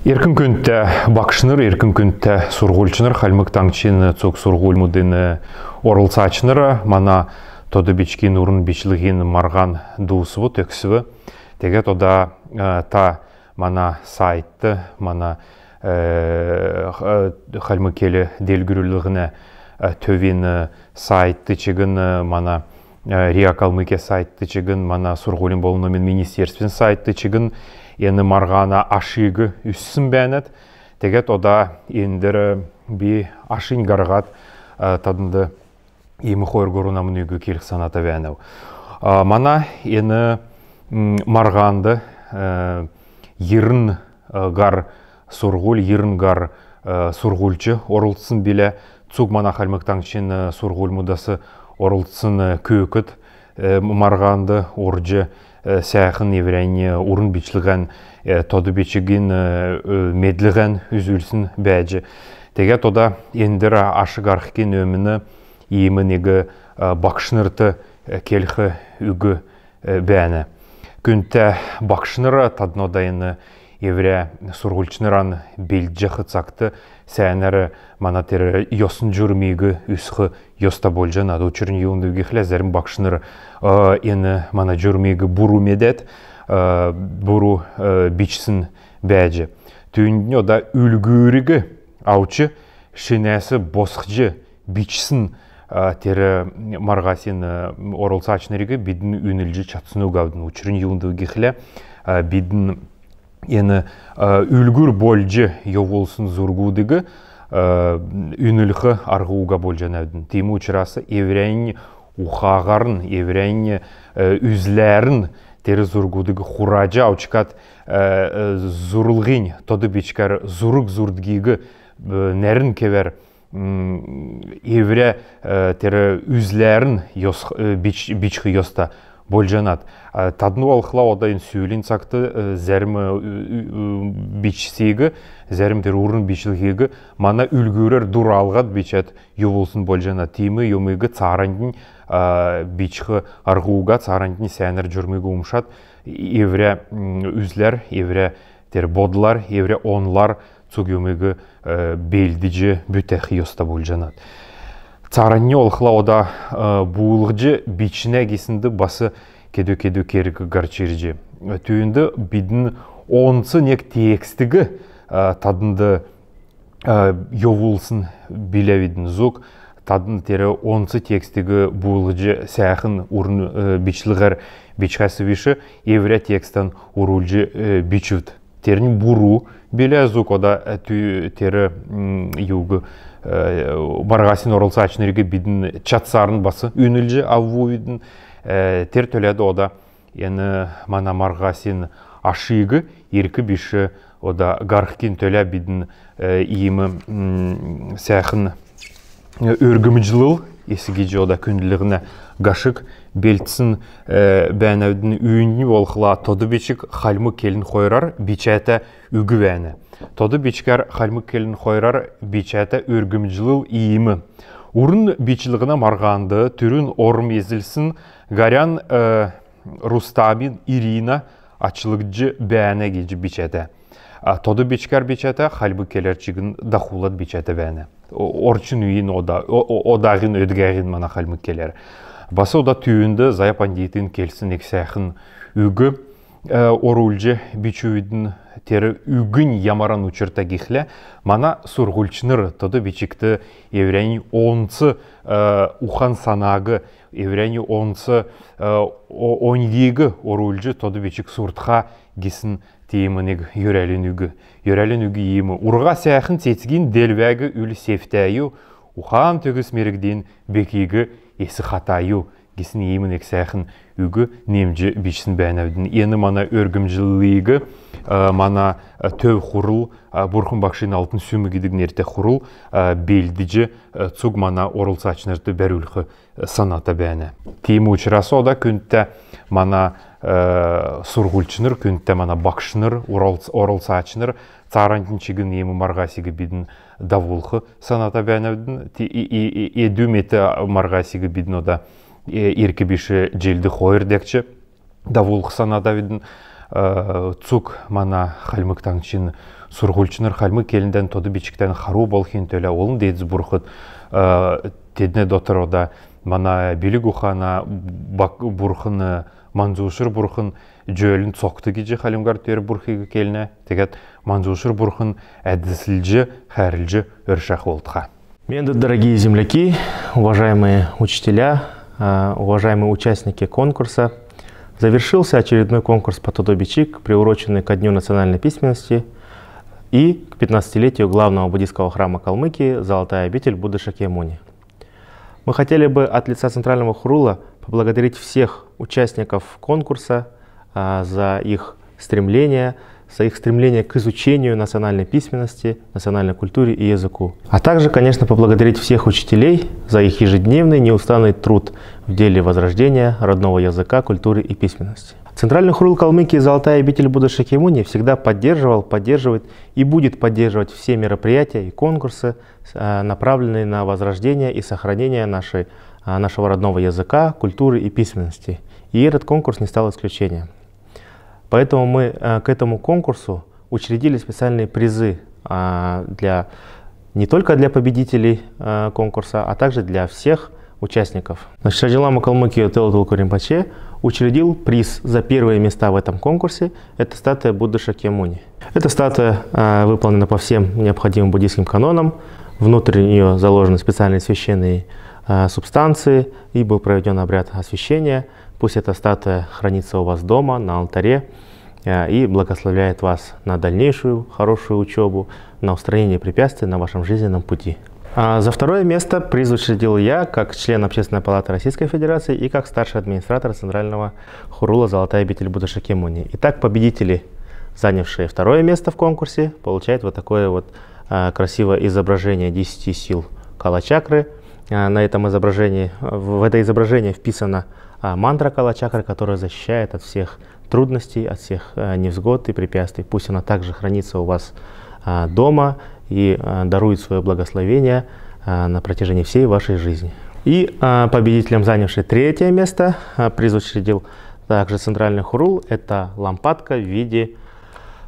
Эркін күнтті бақшыныр, еркін күнтті сұрғылчыныр, қалмық таңчын цок сұрғылмудын орылсачыныр, мана тоды бечкен ұрын бечілген марған дуысывы, төксіві. Теге тода та мана сайтты, мана қалмық келі делгүрілігіне төвен сайтты чегін, мана Риа Калмыкия сайтты чегін, мана сұрғылын болуымен министерствен сайтты чегін, ені марғана ашығы үссін бәнет. Тегет ода ендері би ашын гарғат тадынды емі қойыр ғорунамын үйгі келік саната бәнеу. Мана ені марғанды ерін ғар сұрғыл, ерін ғар сұрғылчы орылтсын біле. Цуг мана қалмықтаңшын сұрғыл мұдасы орылтсын көкіт марғанды оржы сәйхін еврейне урын бичліген, тоды бечігін медліген үзілсін бәжі. Теге тода ендірі ашық арқыкен өміні емінегі бақшынырты келхі үгі бәні. Күнті бақшыныры тадынодайыны еврей сұрғылчыныран белджі қыцақты сәйінәрі манатері йосын жүрмегі үсқы йоста болжан ады учырын еуіндігі қылазәрін бақшыныр ені мана жүрмегі бұру медет, бұру бичсін бәжі. Түйіндіне ода үлгүрігі аучы шынәсі босқжы бичсін тері марғасен орылсачынырығы бидін үнілжі чатсыну ғавдың. Учырын еуіндігі қылы бидін ені үлгүр болжы еуолсын зұргудығы үнілігі арғуға болжан әвдің. Теймі ұчырасы еврейін ұқағарын, еврейін үзләрін тері зұргудығы құражы аучықат зұрылғын тоды бечкар зұрық зұрдгегі нәрін кевер еврей тері үзләрін бичқы йоста болжанат. Тадыну алқыла одайын сөйлін сақты зәрімі бичсегі, зәрімдер ұрын бичілгегі мана үлгірер дур алғад бичет юволсын болжанат. Теймі емегі царандың бичқы арғуға царандың сәнір жүрмегі ұмшат. Евре үзлер, евре бодылар, евре онлар цуг емегі белдіжі бүтәқи оста болжанат. Царанне олқыла ода бұлғыжы бичіне кесінді басы кеду-кеду керігі гарчиржі. Түйінді бидін онсы нек текстігі тадынды евулсын білевідің зұқ, тадын тері онсы текстігі бұлғыжы сәқін ұрын бичілғар бичқасы виші евре текстан ұрылжы бичівді. Терін бұру біле зұқ ода тері еугі марғасын орылсачынырығы бидін чатсарын басы үнілжі аву үйдің тер төледі ода ені мана марғасын ашығы еркі біші ода ғарқкен төлі бидін иемі сәқін өргімжіліл есігеже ода күнділігіне ғашық белтсін бәнәудің үйінні олқыла тоды бечік қалмы келін қойрар бичәті үгі бәні. Тоды бичкар қалмы келін қойрар бичәті өргімжіліл иемі. Урын бичілігіне марғанды түрін орым езілсін ғарян Рустамин Ирина ачылықжы бәні кежі бичәті. Тоды бичкар бичәті қалмы келерчігін дақулат бичәті бәні. Орчын үйін одағын өдгәғін мана қалмы келер. Басы ода түйінді заяпандейтін келсін ексәқін үгі орулжы бичуйдің тері үгін ямаран учырта кехлі, мана сұрғылчыныр тоды бичікті еврейні онсы ухан санағы, еврейні онсы оньегі орулжы тоды бичік сұртқа кесін тейімінегі юрәлін үгі. Юрәлін үгі емі. Урға сәқін сетсген делвәгі үлі сефтәйі, ухан төгіс мерігден бекегі есі қатайы. Кесін емінек сәқін үгі немжі бішсін бәнәудің. Ені мана өргімжілігі, мана төв құрыл, бұрқын бақшын алтын сүмігідігін ерте құрыл, белдіжі цуг мана орылсачынырды бәрілгі саната бәні. Теймі ұчырасы ода күнтті мана сұрғылчыныр, күнтті мана бақшыныр, орылсачыныр, царантын чегін емі марғасығы бидін давулқы саната бәнәудің. Еду меті марғасығы бидін ода еркі біші желді қойыр дәкчі. Давулқы саната бидін цук мана хальмык таңчин сургульчыныр хальмы келінден тоды бичіктен хару болхин төлі олын дейдіз бұрқыт тедіне дотыр ода мана билік ухана бұрқыны манзушыр бұрқын жөлін соқты кеже халимгар төр бұрқиғы келіне тегет манзушыр бұрқын әдісілжі хәрілжі өршақ олдыға. Дорогие земляки, уважаемые учителя, уважаемые участники конкурса, завершился очередной конкурс по Тодо Бичик, приуроченный ко Дню национальной письменности и к 15-летию главного буддийского храма Калмыкии «Золотая обитель Будды Шакьямуни». Мы хотели бы от лица Центрального Хурула поблагодарить всех участников конкурса за их стремление к изучению национальной письменности, национальной культуре и языку. А также, конечно, поблагодарить всех учителей за их ежедневный неустанный труд в деле возрождения родного языка, культуры и письменности. Центральный Хурул Калмыкии «Золотая обитель Будды Шакьямуни» всегда поддерживал, поддерживает и будет поддерживать все мероприятия и конкурсы, направленные на возрождение и сохранение нашего родного языка, культуры и письменности. И этот конкурс не стал исключением. Поэтому мы к этому конкурсу учредили специальные призы не только для победителей конкурса, а также для всех участников. Шаджи-лама Калмыкии Телотулку Ринпоче учредил приз за первые места в этом конкурсе. Это статуя Будды Шакьямуни. Эта статуя выполнена по всем необходимым буддийским канонам. Внутрь нее заложены специальные священные субстанции и был проведен обряд освящения. Пусть эта статуя хранится у вас дома, на алтаре, и благословляет вас на дальнейшую хорошую учебу, на устранение препятствий на вашем жизненном пути. За второе место приз учредил я, как член Общественной палаты Российской Федерации и как старший администратор Центрального Хурула «Золотая обитель Будды Шакьямуни». Итак, победители, занявшие второе место в конкурсе, получают вот такое вот красивое изображение 10 сил Кала-чакры. На этом изображении, в это изображение вписана мантра Кала-чакры, которая защищает от всех трудностей, от всех невзгод и препятствий. Пусть она также хранится у вас дома и дарует свое благословение на протяжении всей вашей жизни. И победителем, занявший третье место, приз учредил также Центральный Хурул. Это лампадка в виде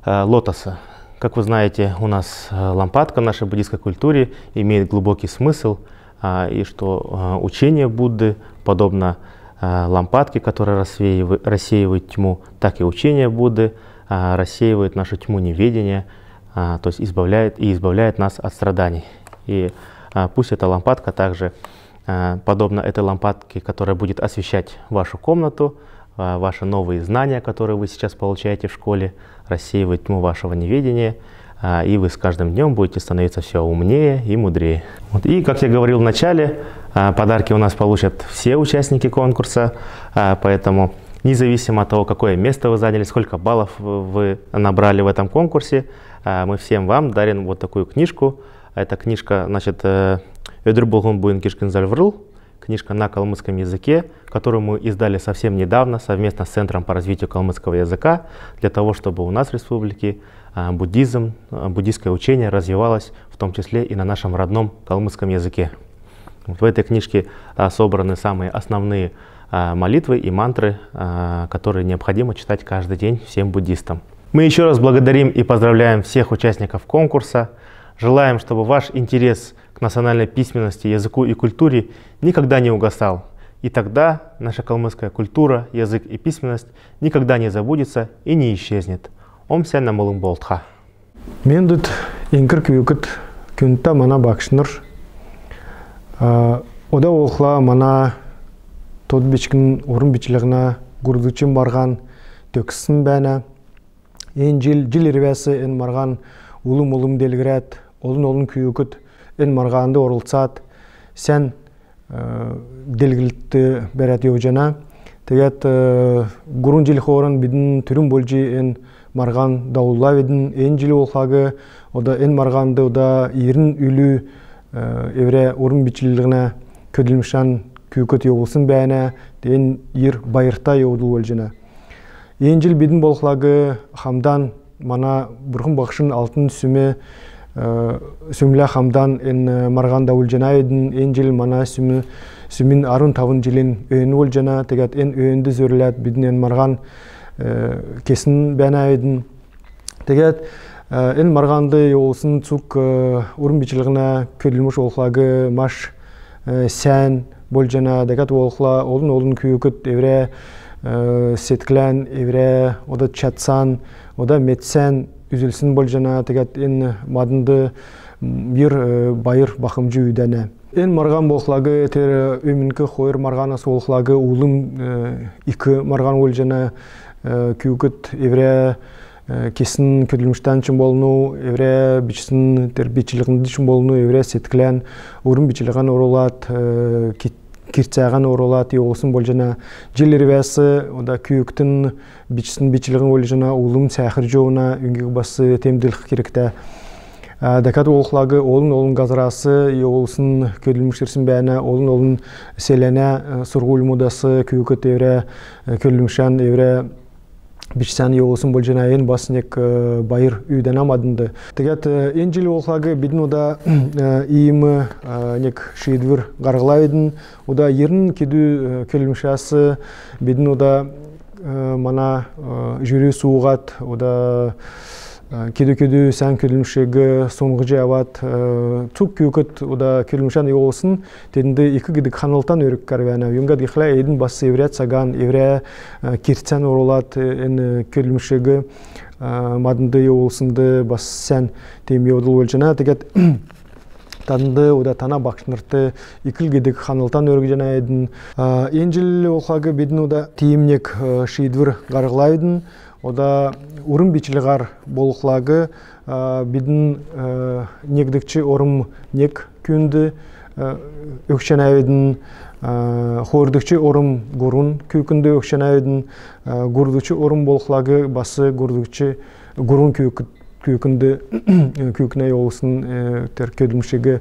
лотоса. Как вы знаете, у нас лампадка в нашей буддийской культуре имеет глубокий смысл, и что учение Будды подобно лампадке, которая рассеивает тьму, так и учение Будды рассеивает нашу тьму неведения, то есть избавляет нас от страданий. И пусть эта лампадка также, подобно этой лампадке, которая будет освещать вашу комнату, ваши новые знания, которые вы сейчас получаете в школе, рассеивает тьму вашего неведения, и вы с каждым днем будете становиться все умнее и мудрее. И, как я говорил в начале, подарки у нас получат все участники конкурса, поэтому независимо от того, какое место вы заняли, сколько баллов вы набрали в этом конкурсе, мы всем вам дарим вот такую книжку. Эта книжка, значит, «Өдір болғын буын кешкін зальврыл», книжка на калмыцком языке, которую мы издали совсем недавно совместно с Центром по развитию калмыцкого языка, для того, чтобы у нас в республике буддизм, буддийское учение развивалось, в том числе и на нашем родном калмыцком языке. В этой книжке собраны самые основные молитвы и мантры, которые необходимо читать каждый день всем буддистам. Мы еще раз благодарим и поздравляем всех участников конкурса. Желаем, чтобы ваш интерес к национальной письменности, языку и культуре никогда не угасал. И тогда наша калмыцкая культура, язык и письменность никогда не забудется и не исчезнет. Ом сәнна молың болтха. Мен тут инкір күйікіт күнтта мана бақшыныр. Ода олқла мана тод бечкін орын бечілігіна ғұрдычын барған төксін бәні. Ен жил ервәсі ен марған улым делгірәт, олын күйікіт ен марғанды орылсат. Сән делгілікті бәрәт еужана. Тегет ғұрын жил қорын бидін түрін болжи ен марған дауылла ведін ен жили олқағы, ода ен марғанды ода ерін үлі евре орын бичілігіна көділмішан күйікіт еуылсын бәйіне, ен ер байырта еудыл өлжіна. Ен жил бидін болқылағы хамдан, мана бұрқын бақшын алтын сүмлі хамдан ен марған дауылжына едін, ен жил мана сүмін арын тавын жилін өйін өлжіна, тегет ен өйінді зөрләт бидін ен марған кесін бәнәйдін. Тегет эн марганды олсын цук урын бичилгына көділміш олқлагы маш сән болжана дегет олқла олын күйікіт евре сетклән евре ода чатсан ода метсән үзілсін болжана тегет эн мадынды бір байыр бақымжы үйдәне. Эн марган болқлагы тер өмінкі қойыр марганасы олқлагы улым икі марган олжана күйікіт евре кесін көділміштен чын болыну, евре бичсін тер бичілігінді чын болыну, евре сетклән урын бичілігін оролат, кирцәған оролат, еолсын болжана желер вәсі, ода күйіктін бичсін бичілігін олжана улым сәхір жоуына үнгегі басы темділік керекті. Дәкат олқлагы олын газырасы, еолсын көділміштерсін бәні, олын селәне сұрғыл мұдасы күйікіт евре көділмішен евре бичсән еолсын болжана ен басынек байыр үйден амадынды. Тегет ен жил олқлагы бидін ода иімі нек шейдвір ғарғылайдың, ода ерін кеду көділмішасы бидін ода мана жүрі суығат, ода кеду сән көділмішегі соңғы жауат цук күйікіт ода көділмішан еолсын тедінді екі кедік қанылтан өрік кәрвәні. Юнгад гихла едін басы евре цаган, евре киртсән оролат көділмішегі мадынды еолсынды басы сән тем еудыл өлжіна. Тегет тадынды ода тана бақшынырты икіл кедік қанылтан өрік жана едін. Енжіл олқағы бедін ода тиімнек шейдвір ғарғылайдын. Ода урын бичіліғар болықлагы бидін негдікчі орым нек күнді өкшен әуедін, қордікчі орым ғұрын күйкінді өкшен әуедін, ғұрдікчі орым болықлагы басы ғұрын күйкінді күйкіне олысын тер көділмішегі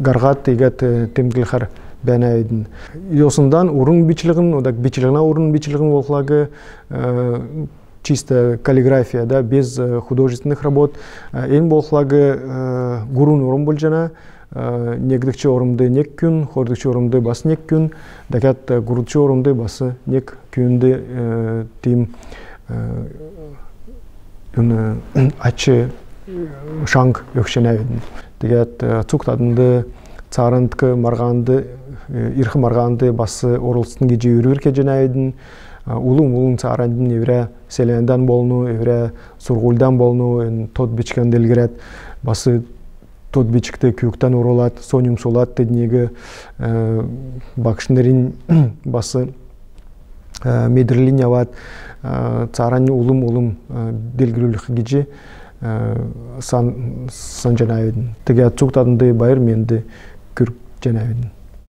ғарғат егет темгілхар бәнәйдін. Йосындан урын бичілігін, одак бичілігіна урын бичілігін олқлагы чисто каллиграфия, да, без художественных работ. Ен болқлагы ғұрын орын болжана, негдікчі орымды нек күн, хордікчі орымды басы нек күн, дәкәт ғұрдікчі орымды басы нек күнді тим ачы шанг өкшен әйдін. Дәкәт цуқтадынды царындықы марғанды, ирхы марғанды басы орылсын кеже үрір кежен әйдін, улым царандын евре селенден болыну, евре сұрғылдан болыну, тот бичкен делгерет, басы тот бичікті күйіктен орылат, соним солат дедінегі бақшынырын басы медірлін яват, царан улым делгерілік кеже сан жана әйдін. Теге цуқтадынды байыр менді күрк жана әйдін.